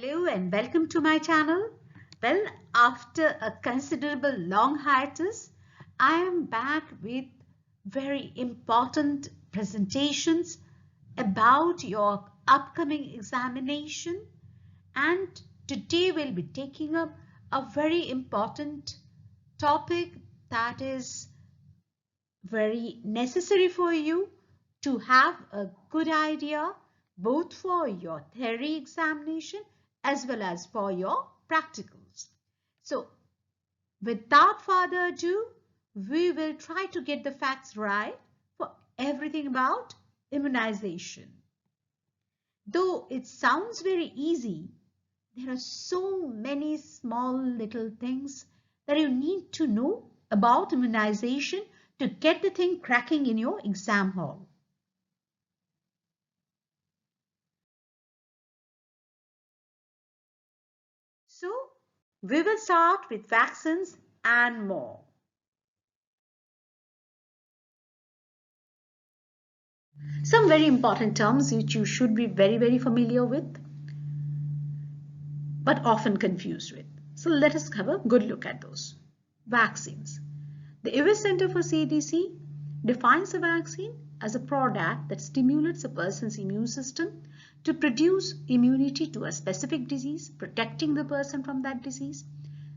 Hello and welcome to my channel. Well, after a considerable long hiatus, I am back with very important presentations about your upcoming examination, and today we'll be taking up a very important topic that is very necessary for you to have a good idea both for your theory examination as well as for your practicals. So without further ado, we will try to get the facts right for everything about immunization. Though it sounds very easy, there are so many small little things that you need to know about immunization to get the thing cracking in your exam hall. So we will start with vaccines and more. Some very important terms which you should be very familiar with, but often confused with. So let us have a good look at those. Vaccines. The US Center for CDC defines a vaccine as a product that stimulates a person's immune system to produce immunity to a specific disease, protecting the person from that disease.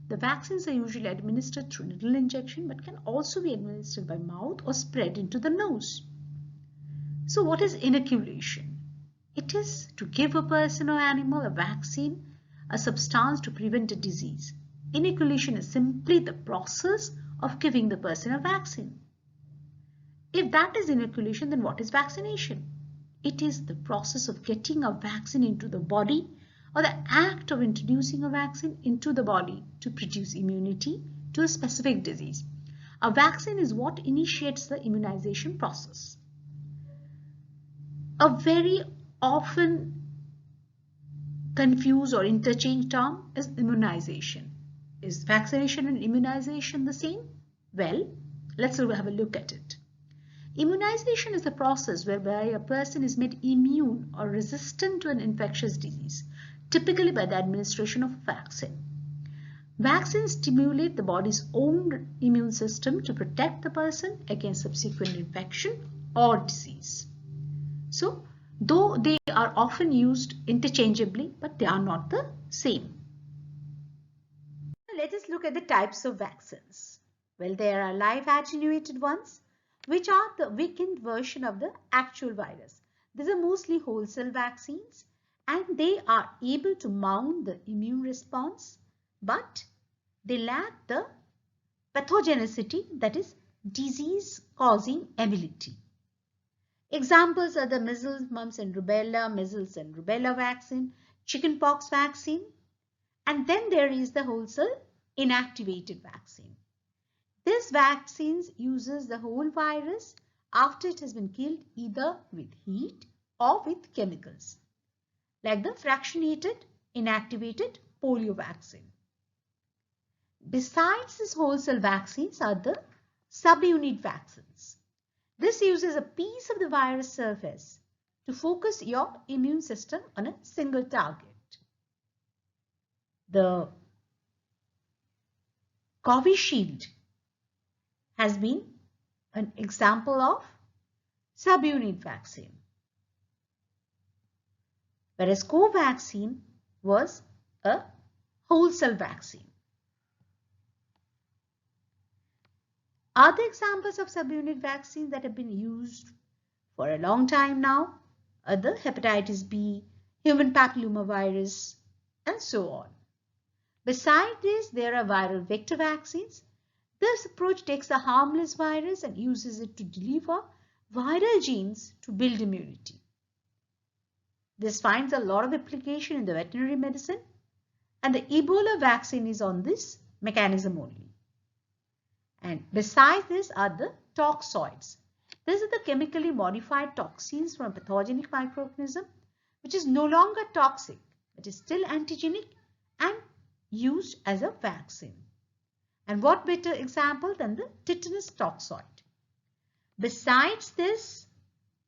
The vaccines are usually administered through needle injection, but can also be administered by mouth or spread into the nose. So what is inoculation? It is to give a person or animal a vaccine, a substance to prevent a disease. Inoculation is simply the process of giving the person a vaccine. If that is inoculation, then what is vaccination? It is the process of getting a vaccine into the body, or the act of introducing a vaccine into the body to produce immunity to a specific disease. A vaccine is what initiates the immunization process. A very often confused or interchanged term is immunization. Is vaccination and immunization the same? Well, let's have a look at it. Immunization is the process whereby a person is made immune or resistant to an infectious disease, typically by the administration of a vaccine. Vaccines stimulate the body's own immune system to protect the person against subsequent infection or disease. So, though they are often used interchangeably, but they are not the same. Let us look at the types of vaccines. Well, there are live attenuated ones, which are the weakened version of the actual virus. These are mostly whole cell vaccines, and they are able to mount the immune response, but they lack the pathogenicity, that is disease causing ability. Examples are the measles, mumps and rubella vaccine, chickenpox vaccine, and then there is the whole cell inactivated vaccine. This vaccine uses the whole virus after it has been killed either with heat or with chemicals, like the fractionated inactivated polio vaccine. Besides these whole cell vaccines are the subunit vaccines. This uses a piece of the virus surface to focus your immune system on a single target. The Covishield has been an example of subunit vaccine, whereas Covaxin was a whole cell vaccine. Other examples of subunit vaccines that have been used for a long time now are the hepatitis B, human papillomavirus, and so on. Besides this, there are viral vector vaccines. This approach takes a harmless virus and uses it to deliver viral genes to build immunity. This finds a lot of application in the veterinary medicine, and the Ebola vaccine is on this mechanism only. And besides this are the toxoids. These are the chemically modified toxins from a pathogenic microorganism which is no longer toxic but is still antigenic and used as a vaccine. And what better example than the tetanus toxoid? Besides this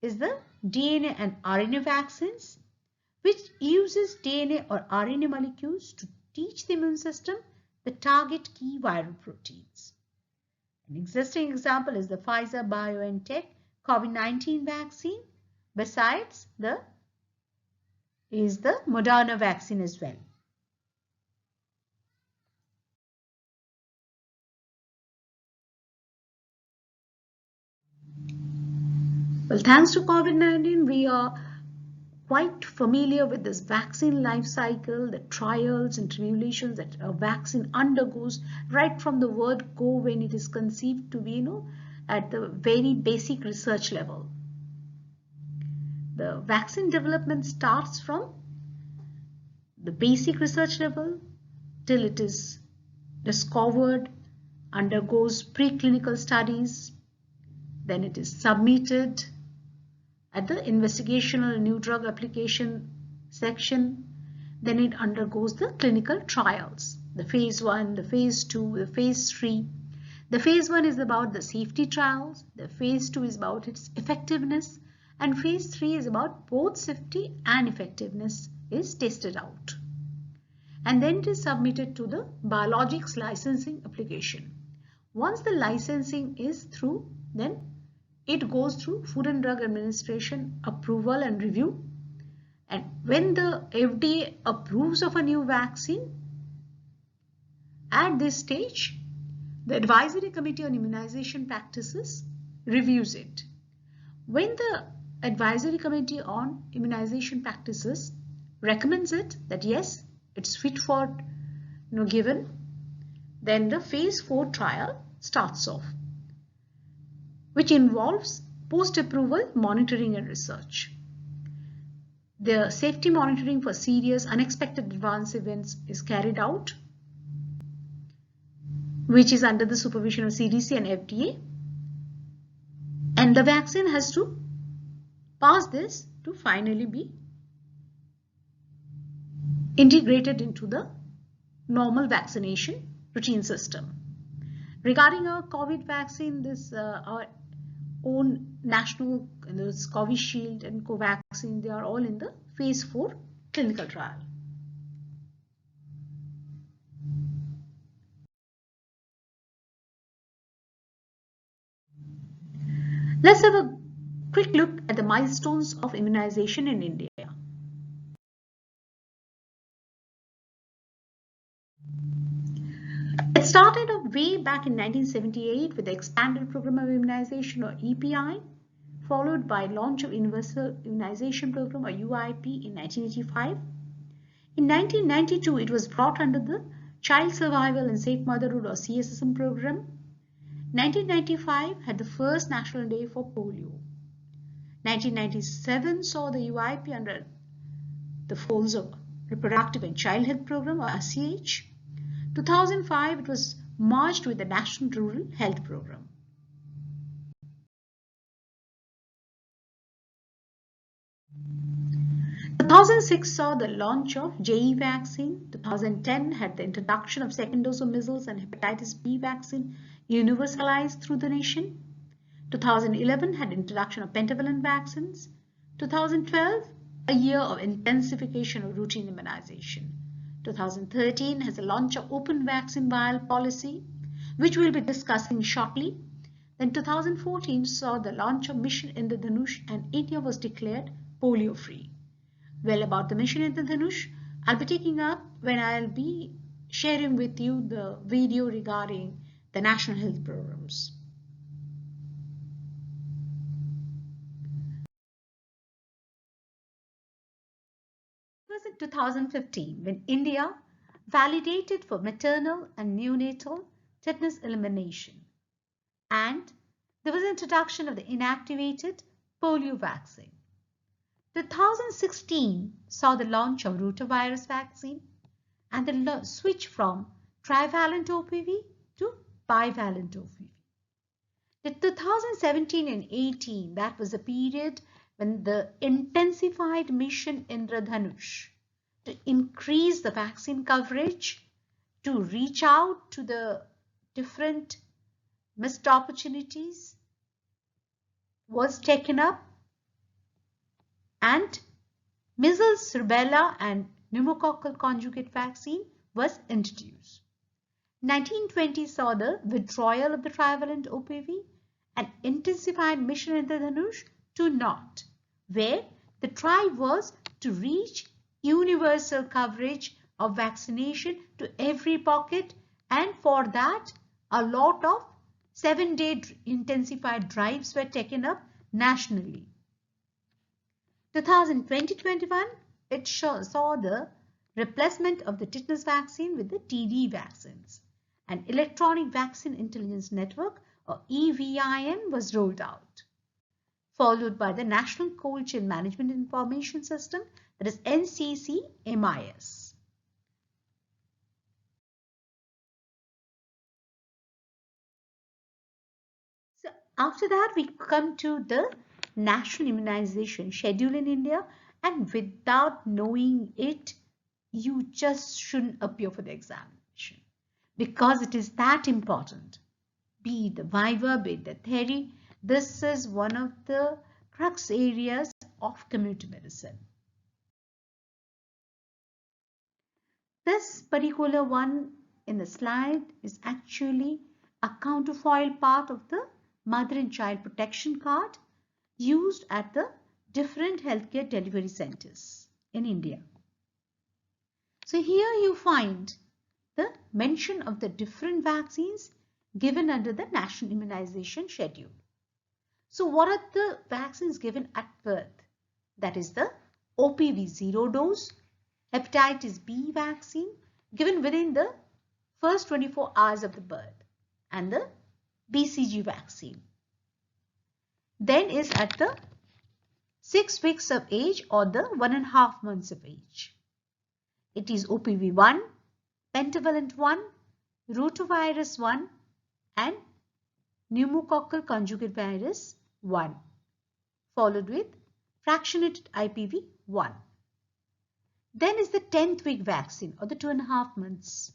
is the DNA and RNA vaccines, which uses DNA or RNA molecules to teach the immune system the target key viral proteins. An existing example is the Pfizer-BioNTech COVID-19 vaccine. Besides, the Moderna vaccine as well. Well, thanks to COVID-19, we are quite familiar with this vaccine life cycle, the trials and tribulations that a vaccine undergoes right from the word go when it is conceived to be, at the very basic research level. The vaccine development starts from the basic research level till it is discovered, undergoes preclinical studies, then it is submitted at the investigational new drug application section, then it undergoes the clinical trials, the phase 1, the phase 2, the phase 3. The phase 1 is about the safety trials, the phase 2 is about its effectiveness, and phase 3 is about both safety and effectiveness is tested out. And then it is submitted to the biologics licensing application. Once the licensing is through, then it goes through Food and Drug Administration approval and review. And when the FDA approves of a new vaccine, at this stage, the Advisory Committee on Immunization Practices reviews it. When the Advisory Committee on Immunization Practices recommends it that yes, it's fit for given, then the phase 4 trial starts off, which involves post-approval monitoring and research. The safety monitoring for serious unexpected adverse events is carried out, which is under the supervision of CDC and FDA. And the vaccine has to pass this to finally be integrated into the normal vaccination routine system. Regarding our COVID vaccine, our own national, Covishield and Covaxin, they are all in the phase 4 clinical trial. Let's have a quick look at the milestones of immunization in India. It started way back in 1978 with the Expanded Program of Immunization or EPI, followed by launch of Universal Immunization Program or UIP in 1985. In 1992, it was brought under the Child Survival and Safe Motherhood or CSSM program. 1995 had the first National Day for Polio. 1997 saw the UIP under the folds of Reproductive and Child Health Program or RCH. 2005, it was merged with the National Rural Health Program. In 2006 saw the launch of JE vaccine. 2010 had the introduction of second dose of measles and hepatitis B vaccine universalized through the nation. 2011 had introduction of pentavalent vaccines. 2012, a year of intensification of routine immunization. 2013 has the launch of open vaccine vial policy, which we'll be discussing shortly. Then 2014 saw the launch of Mission Indradhanush and India was declared polio-free. Well, about the Mission Indradhanush, I'll be taking up when I'll be sharing with you the video regarding the national health programs. It was in 2015 when India validated for maternal and neonatal tetanus elimination, and there was introduction of the inactivated polio vaccine. 2016 saw the launch of rotavirus vaccine and the switch from trivalent OPV to bivalent OPV. The 2017 and 18, that was a period when the intensified Mission Indradhanush to increase the vaccine coverage, to reach out to the different missed opportunities was taken up, and Measles, rubella, and pneumococcal conjugate vaccine was introduced. 1920 saw the withdrawal of the trivalent OPV and intensified Mission Indradhanush to North, where the try was to reach universal coverage of vaccination to every pocket, and for that a lot of 7-day intensified drives were taken up nationally. 2020-21, it saw the replacement of the tetanus vaccine with the TD vaccines. An electronic vaccine intelligence network or EVIN was rolled out, followed by the National Cold Chain Management Information System, that is NCC-MIS. So after that, we come to the National Immunization Schedule in India, and without knowing it, you just shouldn't appear for the examination because it is that important. Be it the Viva, be it the theory, this is one of the crux areas of community medicine. This particular one in the slide is actually a counterfoil part of the mother and child protection card used at the different healthcare delivery centers in India. So here you find the mention of the different vaccines given under the National Immunization Schedule. So what are the vaccines given at birth? That is the OPV 0 dose, hepatitis B vaccine given within the first 24 hours of the birth, and the BCG vaccine. Then is at the 6 weeks of age or the 1.5 months of age. It is OPV 1, pentavalent 1, rotavirus 1 and pneumococcal conjugate virus 1, followed with fractionated IPV 1. Then is the 10th week vaccine or the 2.5 months.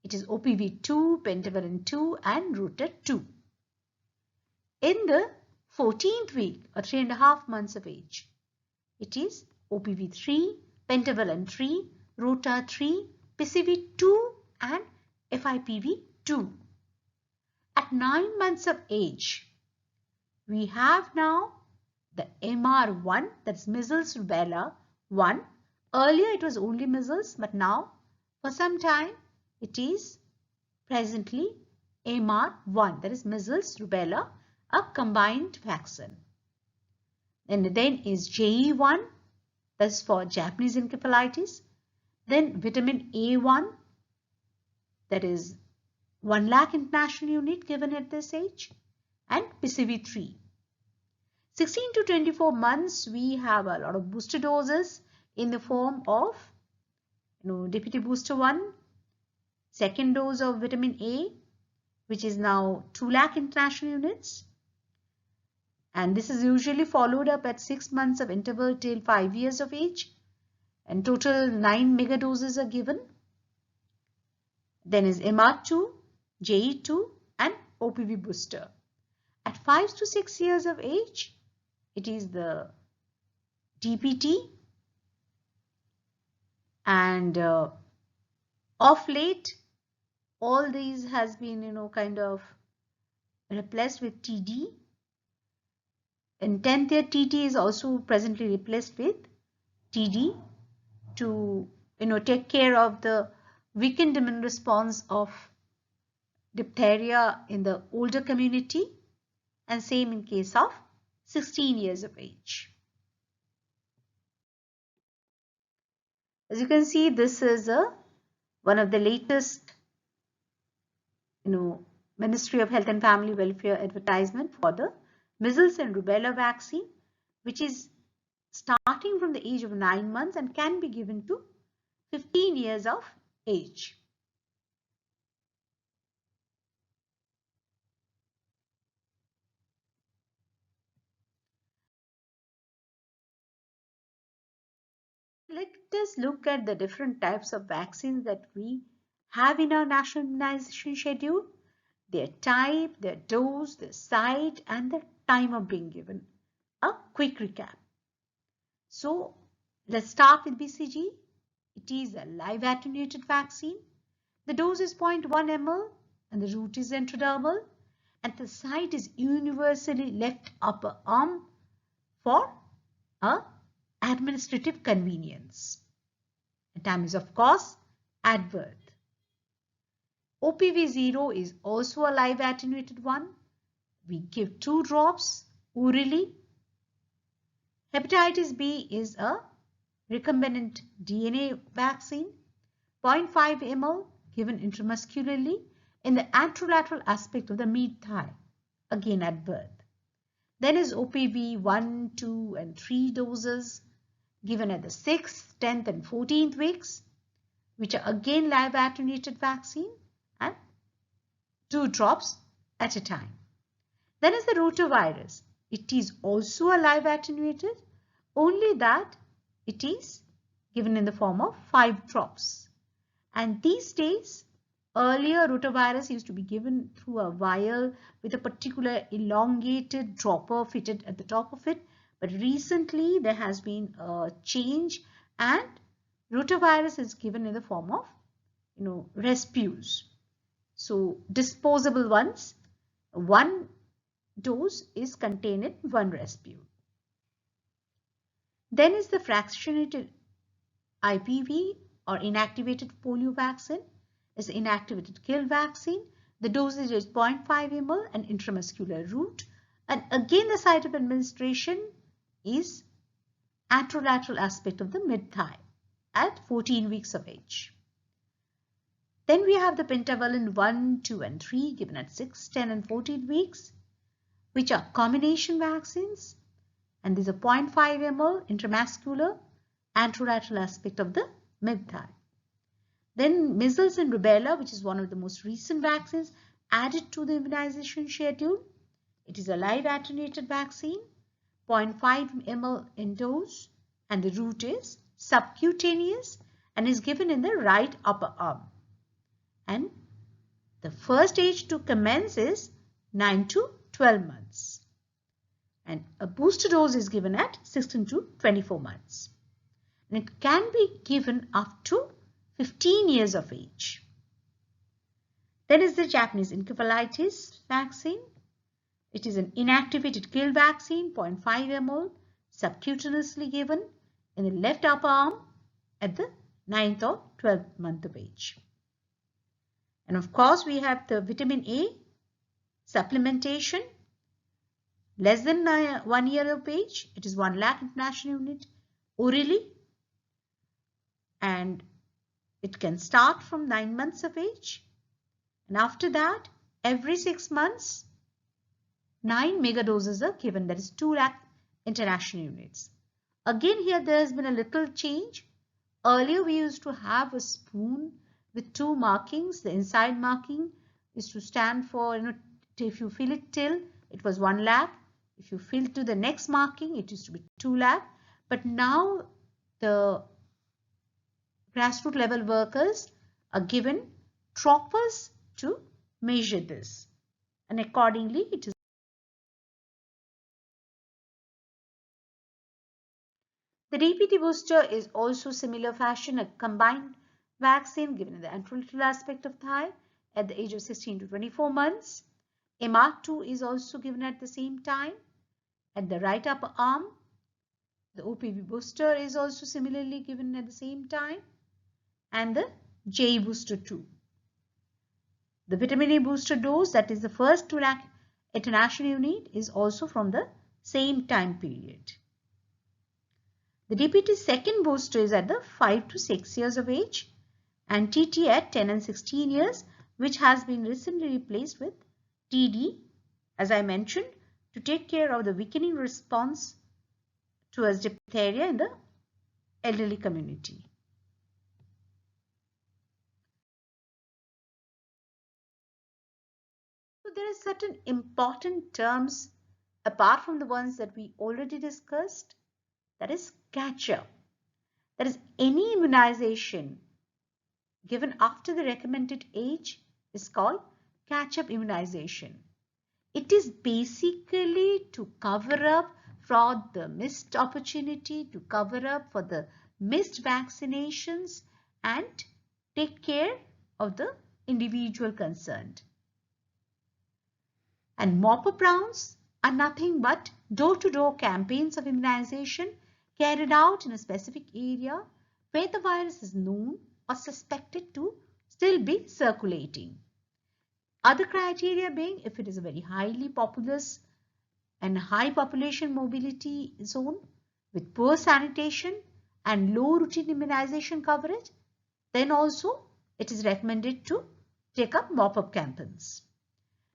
It is OPV 2, pentavalent 2 and rota 2. In the 14th week or 3.5 months of age, it is OPV 3, pentavalent 3, rota 3, PCV 2 and FIPV 2. At 9 months of age, we have now the MR1, that's measles rubella 1. Earlier it was only measles, but now for some time it is presently MR1, that is measles rubella, a combined vaccine. And then is JE1, that's for Japanese encephalitis. Then vitamin A1, that is 1 lakh international unit given at this age, and PCV3. 16 to 24 months, we have a lot of booster doses in the form of DPT booster 1, second dose of vitamin A, which is now 2 lakh international units. And this is usually followed up at 6 months of interval till 5 years of age. And total 9 mega doses are given. Then is MR2, JE2 and OPV booster. At 5 to 6 years of age, it is the DPT, and of late all these has been kind of replaced with TD. In 10th year, TT is also presently replaced with TD to take care of the weakened immune response of diphtheria in the older community, and same in case of 16 years of age. As you can see, this is one of the latest Ministry of Health and Family Welfare advertisement for the measles and rubella vaccine, which is starting from the age of 9 months and can be given to 15 years of age. Let us look at the different types of vaccines that we have in our national immunization schedule, their type, their dose, their site, and the time of being given. A quick recap. So, Let's start with BCG. It is a live attenuated vaccine. The dose is 0.1 ml and the route is intradermal, and the site is universally left upper arm for administrative convenience. The time is, of course, at birth. OPV0 is also a live attenuated one. We give 2 drops orally. Hepatitis B is a recombinant DNA vaccine, 0.5 ml given intramuscularly in the anterolateral aspect of the mid-thigh, again at birth. Then is OPV 1, 2 and 3 doses given at the 6th, 10th and 14th weeks, which are again live attenuated vaccine and 2 drops at a time. Then is the rotavirus. It is also a live attenuated, only that it is given in the form of 5 drops. And these days, earlier rotavirus used to be given through a vial with a particular elongated dropper fitted at the top of it. But recently there has been a change and rotavirus is given in the form of, respues. So disposable ones, 1 dose is contained in 1 respue. Then is the fractionated IPV or inactivated polio vaccine. Is inactivated kill vaccine. The dosage is 0.5 ml and intramuscular route. And again the site of administration is anterolateral aspect of the mid-thigh at 14 weeks of age. Then we have the pentavalent 1, 2 and 3 given at 6, 10 and 14 weeks, which are combination vaccines. And these are 0.5 ml intramuscular anterolateral aspect of the mid-thigh. Then measles and rubella, which is one of the most recent vaccines added to the immunization schedule. It is a live attenuated vaccine, 0.5 ml in dose, and the route is subcutaneous and is given in the right upper arm. And the first age to commence is 9 to 12 months. And a booster dose is given at 16 to 24 months. And it can be given up to 15 years of age. Then is the Japanese encephalitis vaccine. It is an inactivated kill vaccine, 0.5 ml, subcutaneously given in the left upper arm at the 9th or 12th month of age. And of course, we have the vitamin A supplementation. Less than 1 year of age, it is 1 lakh international unit orally. And it can start from 9 months of age. And after that, every 6 months, 9 megadoses are given. That is 2 lakh international units. Again, here there has been a little change. Earlier, we used to have a spoon with 2 markings. The inside marking is to stand for, if you fill it till, it was 1 lakh. If you fill to the next marking, it used to be 2 lakh. But now the grassroots level workers are given droppers to measure this. And accordingly, it is. The DPT booster is also similar fashion, a combined vaccine given in the anterolateral aspect of thigh at the age of 16 to 24 months. MR2 is also given at the same time at the right upper arm. The OPV booster is also similarly given at the same time, and the J booster too. The vitamin A booster dose, that is the first 2 lakh international unit, is also from the same time period. The DPT second booster is at the 5 to 6 years of age and TT at 10 and 16 years, which has been recently replaced with TD, as I mentioned, to take care of the weakening response towards diphtheria in the elderly community. So there are certain important terms apart from the ones that we already discussed. That is catch-up. That is, any immunization given after the recommended age is called catch-up immunization. It is basically to cover up fraud the missed opportunity to cover up for the missed vaccinations and take care of the individual concerned. And mop-up rounds are nothing but door-to-door campaigns of immunization carried out in a specific area where the virus is known or suspected to still be circulating. Other criteria being if it is a very highly populous and high population mobility zone with poor sanitation and low routine immunization coverage, then also it is recommended to take up mop-up campaigns.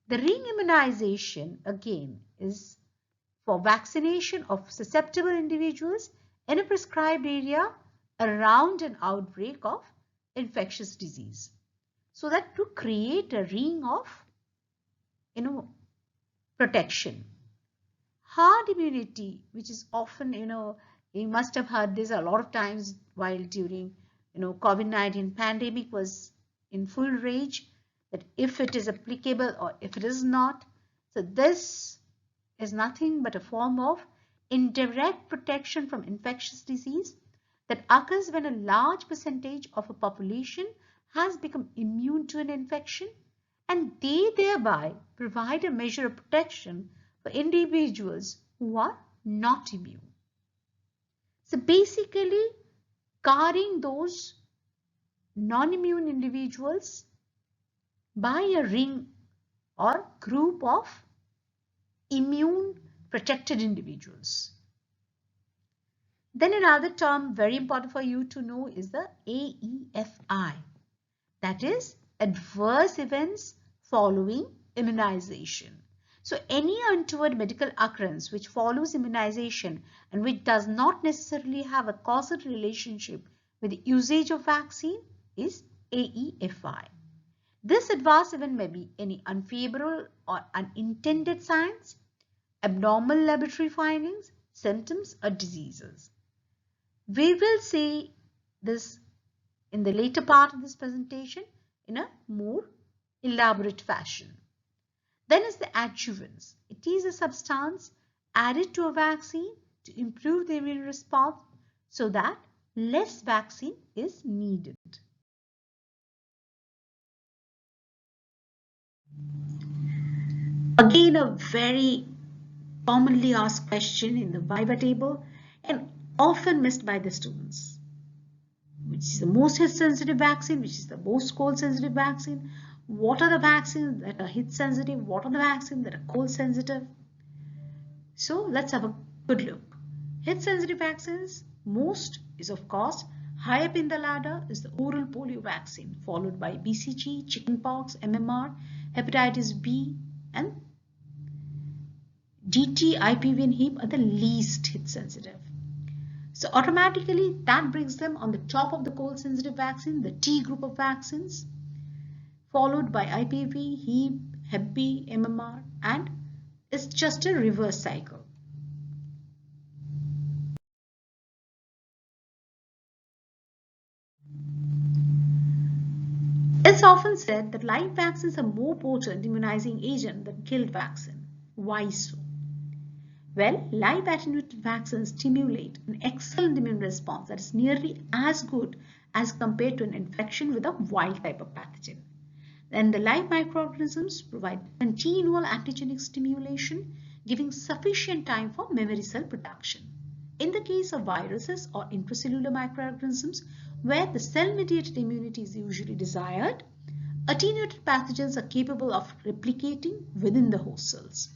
The ring immunization again is for vaccination of susceptible individuals in a prescribed area around an outbreak of infectious disease. So that to create a ring of protection. Herd immunity, which is often, you must have heard this a lot of times while during, COVID-19 pandemic was in full rage, that if it is applicable or if it is not. So this is nothing but a form of indirect protection from infectious disease that occurs when a large percentage of a population has become immune to an infection, and they thereby provide a measure of protection for individuals who are not immune. So basically, guarding those non-immune individuals by a ring or group of immune protected individuals. Then another term very important for you to know is the AEFI, that is adverse events following immunization. So any untoward medical occurrence which follows immunization and which does not necessarily have a causal relationship with the usage of vaccine is AEFI. This adverse event may be any unfavorable or unintended signs, abnormal laboratory findings, symptoms, or diseases. We will see this in the later part of this presentation in a more elaborate fashion. Then is the adjuvants. It is a substance added to a vaccine to improve the immune response so that less vaccine is needed. Again, a very commonly asked question in the Viva table and often missed by the students. Which is the most heat sensitive vaccine? Which is the most cold sensitive vaccine? What are the vaccines that are heat sensitive? What are the vaccines that are cold sensitive? So let's have a good look. Heat sensitive vaccines, most is of course high up in the ladder is the oral polio vaccine, followed by BCG, chickenpox, MMR, hepatitis B, and DT, IPV, and HEP are the least heat sensitive. So automatically that brings them on the top of the cold sensitive vaccine, the T group of vaccines, followed by IPV, HEP, Hep B, MMR, and it's just a reverse cycle. It's often said that live vaccines are more potent immunizing agent than killed vaccine. Why so? Well, live attenuated vaccines stimulate an excellent immune response that is nearly as good as compared to an infection with a wild type of pathogen. Then the live microorganisms provide continual antigenic stimulation, giving sufficient time for memory cell production. In the case of viruses or intracellular microorganisms, where the cell-mediated immunity is usually desired, attenuated pathogens are capable of replicating within the host cells.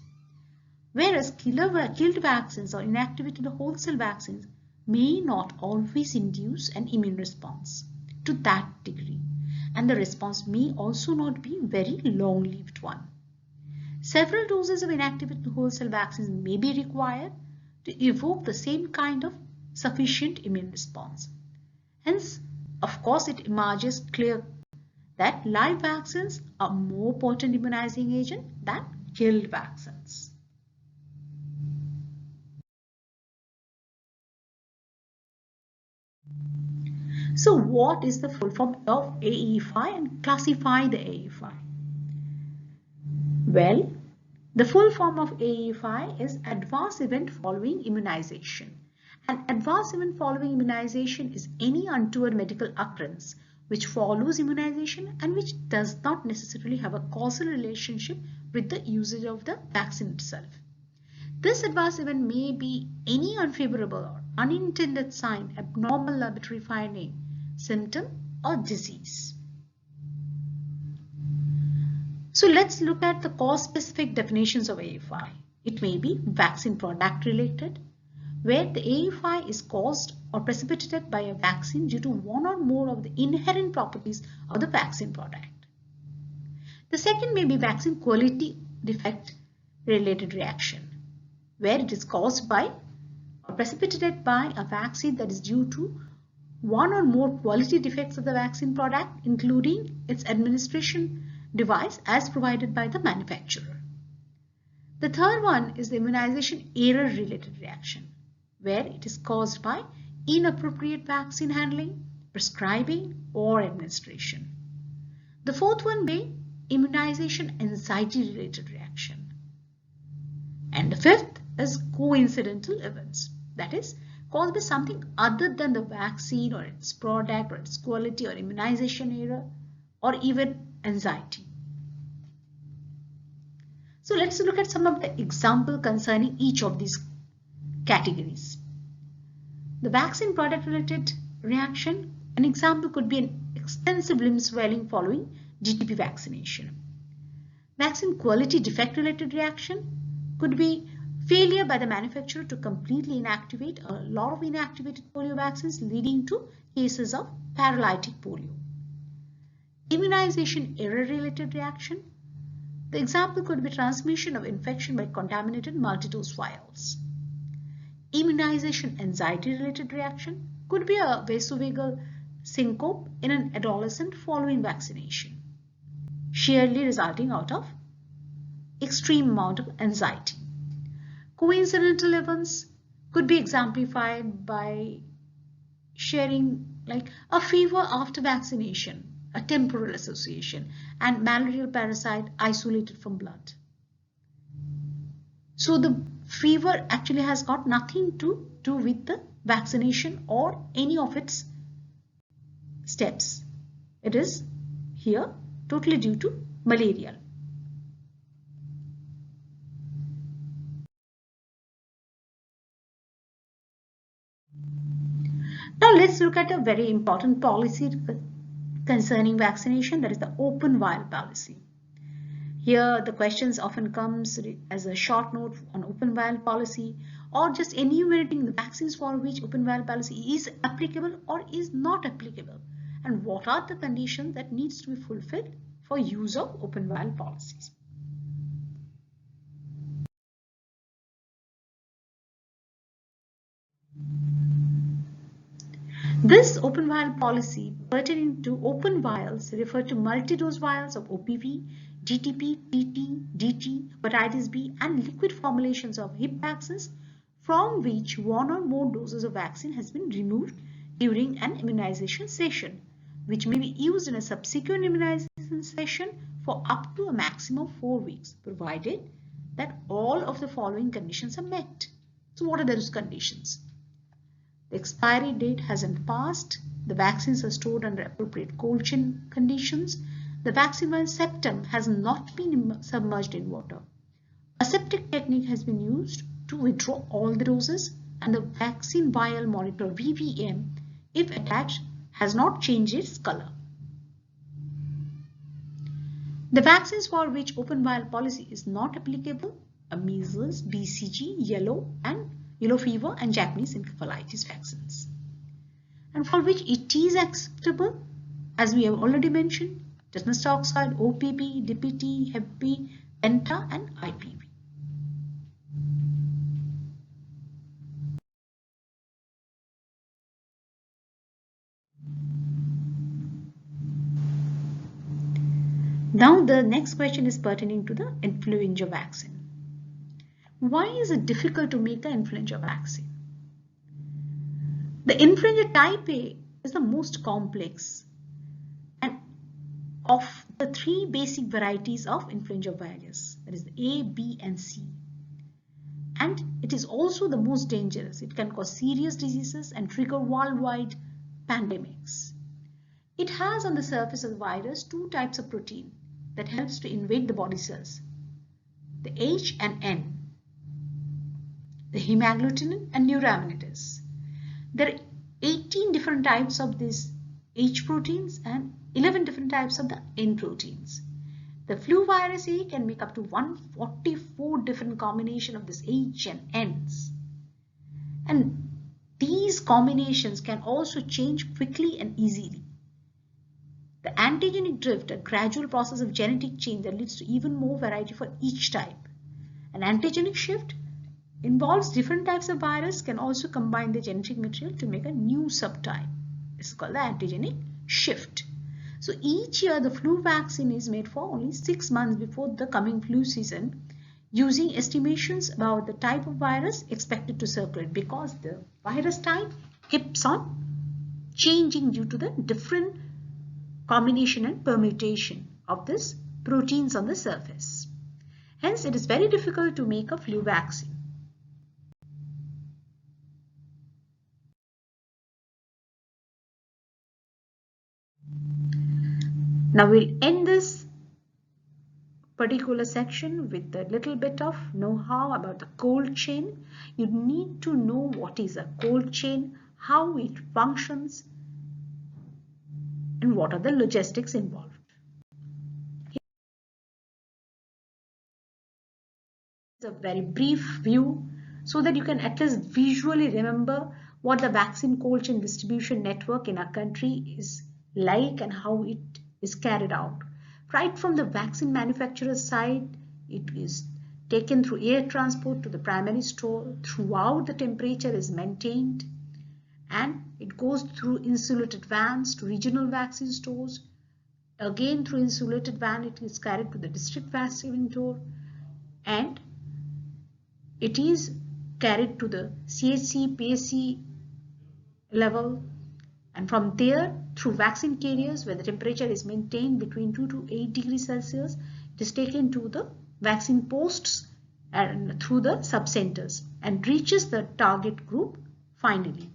Whereas killed vaccines or inactivated whole cell vaccines may not always induce an immune response to that degree, and the response may also not be very long-lived one. Several doses of inactivated whole cell vaccines may be required to evoke the same kind of sufficient immune response. Hence, of course, it emerges clear that live vaccines are more potent immunizing agent than killed vaccines. So what is the full form of AEFI and classify the AEFI? Well, The full form of AEFI is adverse event following immunization. An adverse event following immunization is any untoward medical occurrence which follows immunization and which does not necessarily have a causal relationship with the usage of the vaccine itself. This adverse event may be any unfavorable or unintended sign, abnormal laboratory finding, symptom, or disease. So let's look at the cause-specific definitions of AFI. It may be vaccine product related, where the AFI is caused or precipitated by a vaccine due to one or more of the inherent properties of the vaccine product. The second may be vaccine quality defect related reaction, where it is caused by or precipitated by a vaccine that is due to one or more quality defects of the vaccine product, including its administration device as provided by the manufacturer. The third one is the immunization error related reaction, where it is caused by inappropriate vaccine handling, prescribing, or administration. The fourth one may immunization anxiety related reaction. And the fifth is coincidental events, that is caused by something other than the vaccine or its product or its quality or immunization error or even anxiety. So let's look at some of the examples concerning each of these categories. The vaccine product related reaction, an example could be an extensive limb swelling following DTP vaccination. Vaccine quality defect related reaction could be failure by the manufacturer to completely inactivate a lot of inactivated polio vaccines, leading to cases of paralytic polio. Immunization error related reaction. The example could be transmission of infection by contaminated multidose vials. Immunization anxiety related reaction could be a vasovagal syncope in an adolescent following vaccination, sheerly resulting out of extreme amount of anxiety. Coincidental events could be exemplified by sharing like a fever after vaccination, a temporal association, and malarial parasite isolated from blood. So the fever actually has got nothing to do with the vaccination or any of its steps. It is here totally due to malarial. Now let's look at a very important policy concerning vaccination, that is the open vial policy. Here the questions often comes as a short note on open vial policy or just enumerating the vaccines for which open vial policy is applicable or is not applicable and what are the conditions that needs to be fulfilled for use of open vial policies. This open vial policy pertaining to open vials refer to multi-dose vials of OPV, DTP, TT, DT, hepatitis B and liquid formulations of hip vaccines from which one or more doses of vaccine has been removed during an immunization session, which may be used in a subsequent immunization session for up to a maximum of 4 weeks, provided that all of the following conditions are met. So what are those conditions? The expiry date hasn't passed. The vaccines are stored under appropriate cold chain conditions. The vaccine vial septum has not been submerged in water. Aseptic technique has been used to withdraw all the doses, and the vaccine vial monitor VVM, if attached, has not changed its color. The vaccines for which open vial policy is not applicable are measles, BCG, yellow fever and Japanese encephalitis vaccines. And for which it is acceptable, as we have already mentioned, tetanus toxoid, OPV, DPT, Hep B, Penta and IPV. Now the next question is pertaining to the influenza vaccine. Why is it difficult to make an influenza vaccine? The influenza type A is the most complex and of the 3 basic varieties of influenza virus, that that is the A, B, and C. And it is also the most dangerous. It can cause serious diseases and trigger worldwide pandemics. It has on the surface of the virus two types of protein that helps to invade the body cells, the H and N, the hemagglutinin and neuraminidase. There are 18 different types of these H proteins and 11 different types of the N proteins. The flu virus A can make up to 144 different combinations of this H and N's. And these combinations can also change quickly and easily. The antigenic drift, a gradual process of genetic change that leads to even more variety for each type. An antigenic shift involves different types of virus can also combine the genetic material to make a new subtype. This is called the antigenic shift. So each year the flu vaccine is made for only 6 months before the coming flu season, using estimations about the type of virus expected to circulate, because the virus type keeps on changing due to the different combination and permutation of these proteins on the surface. Hence, it is very difficult to make a flu vaccine. Now we'll end this particular section with a little bit of know-how about the cold chain. You need to know what is a cold chain, how it functions, and what are the logistics involved. Here's a very brief view so that you can at least visually remember what the vaccine cold chain distribution network in our country is like and how it is carried out. Right from the vaccine manufacturer's side, it is taken through air transport to the primary store. Throughout, the temperature is maintained, and it goes through insulated vans to regional vaccine stores. Again, through insulated van, it is carried to the district vaccine store, and it is carried to the CHC, PSC level, and from there through vaccine carriers where the temperature is maintained between 2 to 8 degrees Celsius. It is taken to the vaccine posts and through the sub-centers and reaches the target group finally.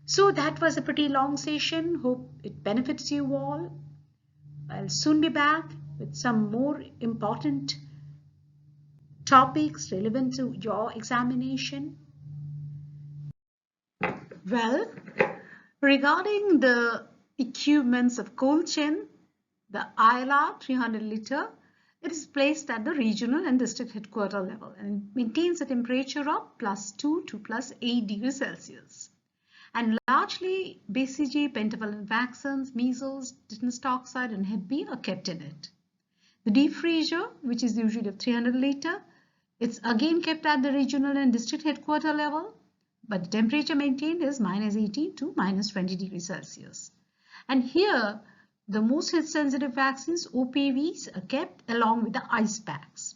So that was a pretty long session. Hope it benefits you all. I'll soon be back with some more important topics relevant to your examination. Well, regarding the equipments of cold chain, the ILR 300 liter, it is placed at the regional and district headquarter level and maintains a temperature of +2 to +8 degrees Celsius. And largely BCG, pentavalent vaccines, measles, tetanus toxoid, and Hep B are kept in it. The deep freezer, which is usually of 300 liter, it's again kept at the regional and district headquarter level, but the temperature maintained is -18 to -20 degrees Celsius. And here, the most heat-sensitive vaccines, OPVs, are kept along with the ice packs.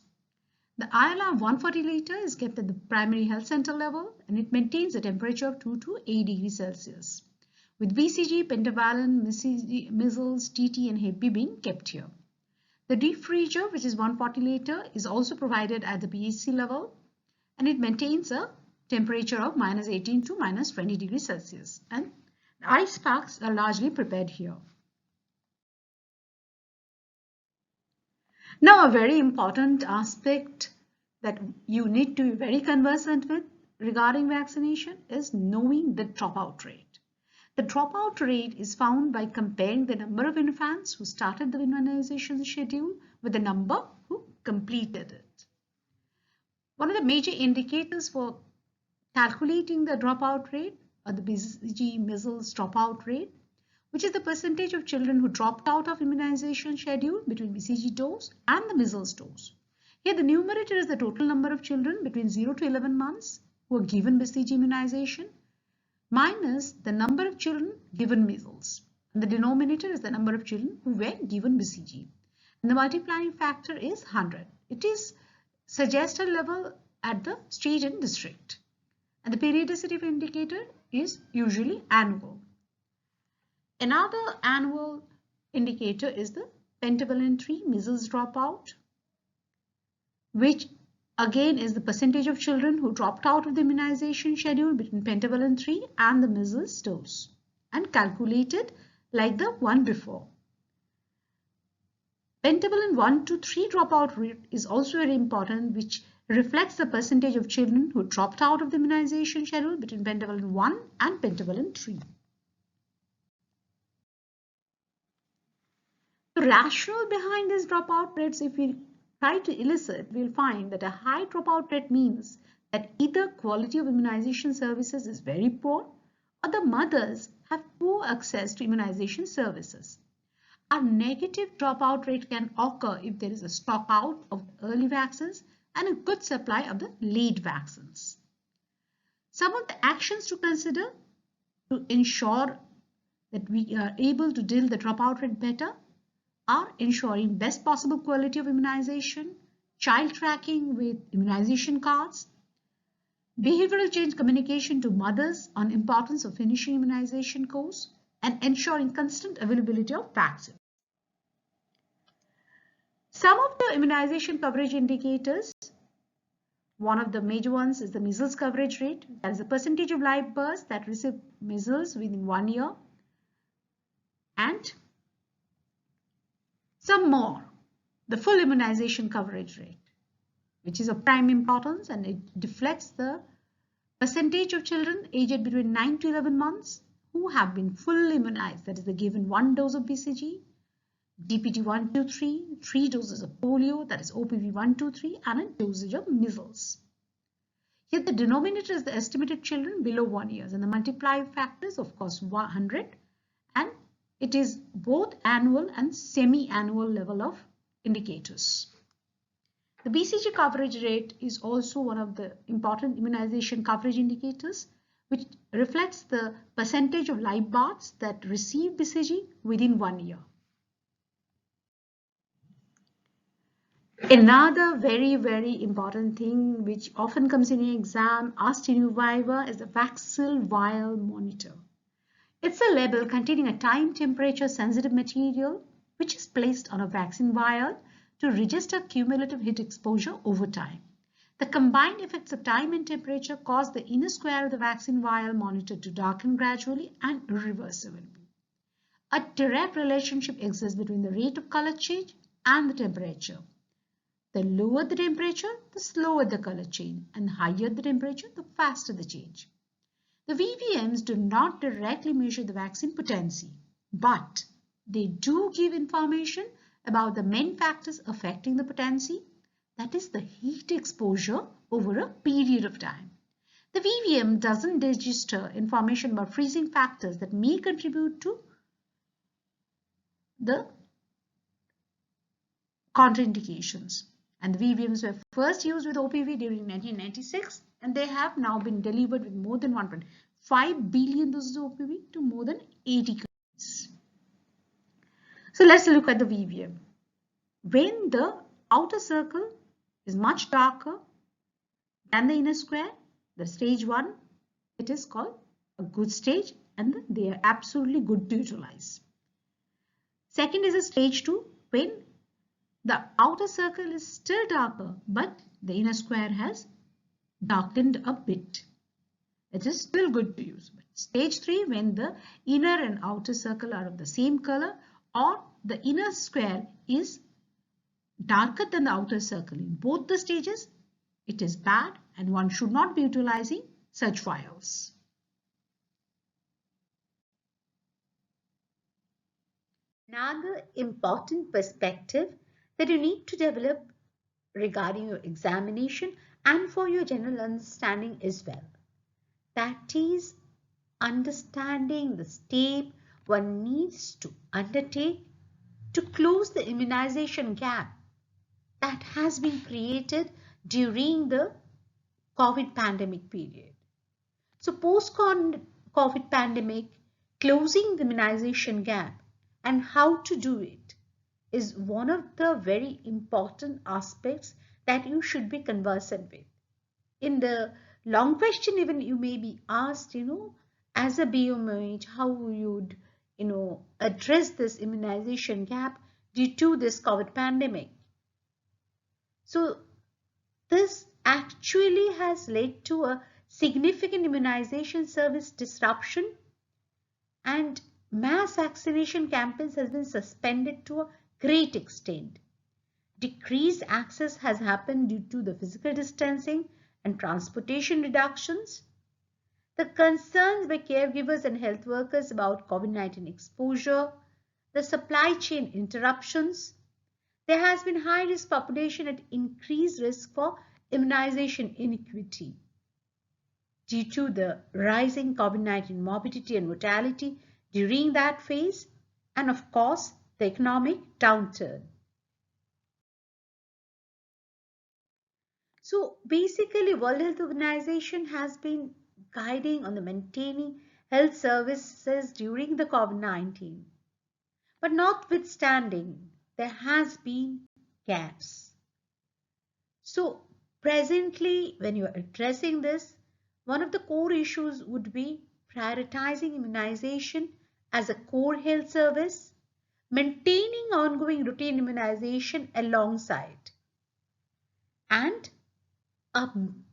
The ILR 140 liter is kept at the primary health center level, and it maintains a temperature of 2 to 8 degrees Celsius, with BCG, pentavalent, measles, TT, and Hep B being kept here. The deep freezer, which is 140 liter, is also provided at the PHC level, and it maintains a temperature of -18 to -20 degrees Celsius, and the ice packs are largely prepared here. Now, a very important aspect that you need to be very conversant with regarding vaccination is knowing the dropout rate. The dropout rate is found by comparing the number of infants who started the immunization schedule with the number who completed it. One of the major indicators for calculating the dropout rate or the BCG measles dropout rate, which is the percentage of children who dropped out of immunization schedule between BCG dose and the measles dose. Here the numerator is the total number of children between 0 to 11 months who are given BCG immunization minus the number of children given measles. And the denominator is the number of children who were given BCG. And the multiplying factor is 100. It is suggested level at the state and district. And the periodicity of indicator is usually annual. Another annual indicator is the pentavalent 3 measles dropout. which again is the percentage of children who dropped out of the immunization schedule between pentavalent 3 and the measles dose, and calculated like the one before. Pentavalent 1 to 3 dropout rate is also very important, which reflects the percentage of children who dropped out of the immunization schedule between pentavalent 1 and pentavalent 3. The rationale behind these dropout rates, if we try to elicit, we'll find that a high dropout rate means that either quality of immunization services is very poor or the mothers have poor access to immunization services. A negative dropout rate can occur if there is a stock out of early vaccines and a good supply of the late vaccines. Some of the actions to consider to ensure that we are able to deal the dropout rate better are ensuring best possible quality of immunization, child tracking with immunization cards, behavioral change communication to mothers on importance of finishing immunization course, and ensuring constant availability of vaccine. Some of the immunization coverage indicators, one of the major ones is the measles coverage rate. That is the percentage of live births that receive measles within 1 year. And some more, the full immunization coverage rate, which is of prime importance, and it reflects the percentage of children aged between 9 to 11 months who have been fully immunized. That is, the given 1 dose of BCG, DPT 1, 2, 3, 3 doses of polio, that is OPV 1, 2, 3, and a dosage of measles. Here the denominator is the estimated children below 1 year, and the multiplier factor is of course 100, and it is both annual and semi-annual level of indicators. The BCG coverage rate is also one of the important immunization coverage indicators, which reflects the percentage of live births that receive BCG within 1 year. Another very important thing which often comes in an exam asked in your viva is the Vaxil vial monitor. It's a label containing a time temperature sensitive material which is placed on a vaccine vial to register cumulative heat exposure over time. The combined effects of time and temperature cause the inner square of the vaccine vial monitor to darken gradually and irreversibly. A direct relationship exists between the rate of color change and the temperature. The lower the temperature, the slower the color change, and the higher the temperature, the faster the change. The VVMs do not directly measure the vaccine potency, but they do give information about the main factors affecting the potency, that is the heat exposure over a period of time. The VVM doesn't register information about freezing factors that may contribute to the contraindications. And the VVMs were first used with OPV during 1996, and they have now been delivered with more than 1.5 billion doses of OPV to more than 80 countries. So let's look at the VVM. When the outer circle is much darker than the inner square, the stage 1, it is called a good stage, and they are absolutely good to utilize. Second is a stage 2, when the outer circle is still darker, but the inner square has darkened a bit. It is still good to use. But stage 3, when the inner and outer circle are of the same color, or the inner square is darker than the outer circle. In both the stages, it is bad, and one should not be utilizing such vials. Another important perspective that you need to develop regarding your examination and for your general understanding as well, that is understanding the step one needs to undertake to close the immunization gap that has been created during the COVID pandemic period. So post-COVID pandemic, closing the immunization gap and how to do it is one of the very important aspects that you should be conversant with. In the long question, even you may be asked, as a BMH, how you would, address this immunization gap due to this COVID pandemic. So This actually has led to a significant immunization service disruption, and mass vaccination campaigns has been suspended to a great extent. Decreased access has happened due to the physical distancing and transportation reductions. The concerns by caregivers and health workers about COVID-19 exposure, the supply chain interruptions. There has been high-risk population at increased risk for immunization inequity due to the rising COVID-19 morbidity and mortality during that phase, and of course, the economic downturn. So basically, World Health Organization has been guiding on the maintaining health services during the COVID-19. But notwithstanding, there has been gaps. So presently, when you are addressing this, one of the core issues would be prioritizing immunization as a core health service, maintaining ongoing routine immunization alongside. And a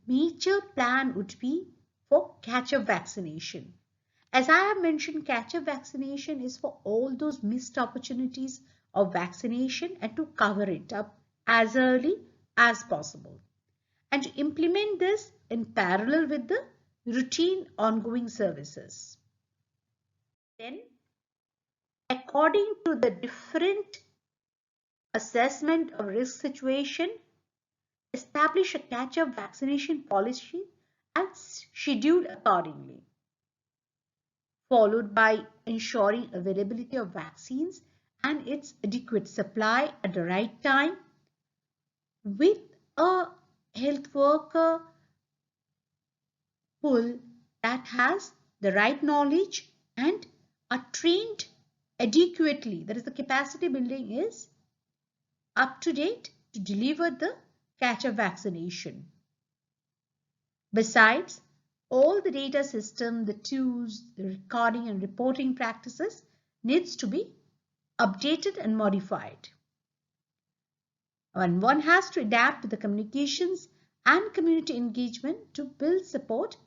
major plan would be for catch-up vaccination. As I have mentioned, catch-up vaccination is for all those missed opportunities of vaccination and to cover it up as early as possible, and to implement this in parallel with the routine ongoing services. Then, according to the different assessment of risk situation, establish a catch-up vaccination policy and schedule accordingly, followed by ensuring availability of vaccines and its adequate supply at the right time, with a health worker pool that has the right knowledge and are trained adequately. That is, the capacity building is up to date to deliver the catch-up vaccination. Besides, all the data system, the tools, the recording and reporting practices needs to be updated and modified. And one has to adapt to the communications and community engagement to build support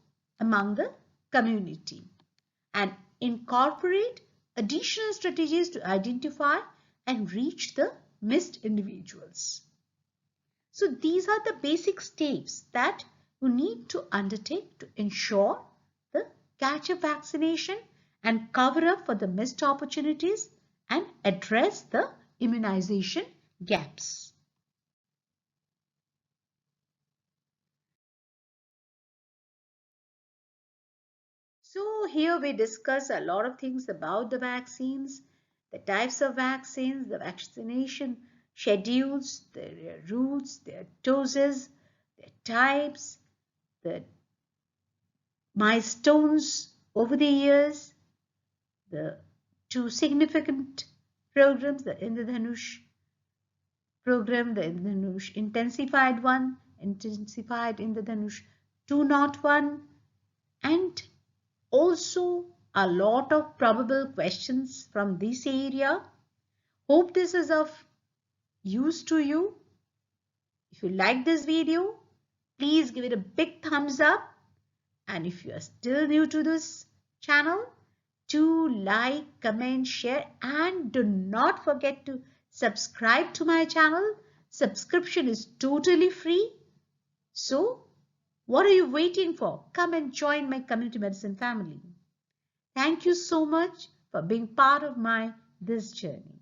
among the community and incorporate additional strategies to identify and reach the missed individuals. So these are the basic steps that you need to undertake to ensure the catch-up vaccination and cover up for the missed opportunities and address the immunization gaps. So here we discuss a lot of things about the vaccines, the types of vaccines, the vaccination schedules, their routes, their doses, their types, the milestones over the years, the two significant programs, the Indradhanush program, the Indradhanush intensified one, intensified Indradhanush 201, and also a lot of probable questions from this area. Hope this is of use to you. If you like this video, please give it a big thumbs up. And if you are still new to this channel, do like, comment, share, and do not forget to subscribe to my channel. Subscription is totally free. So what are you waiting for? Come and join my community medicine family. Thank you so much for being part of this journey.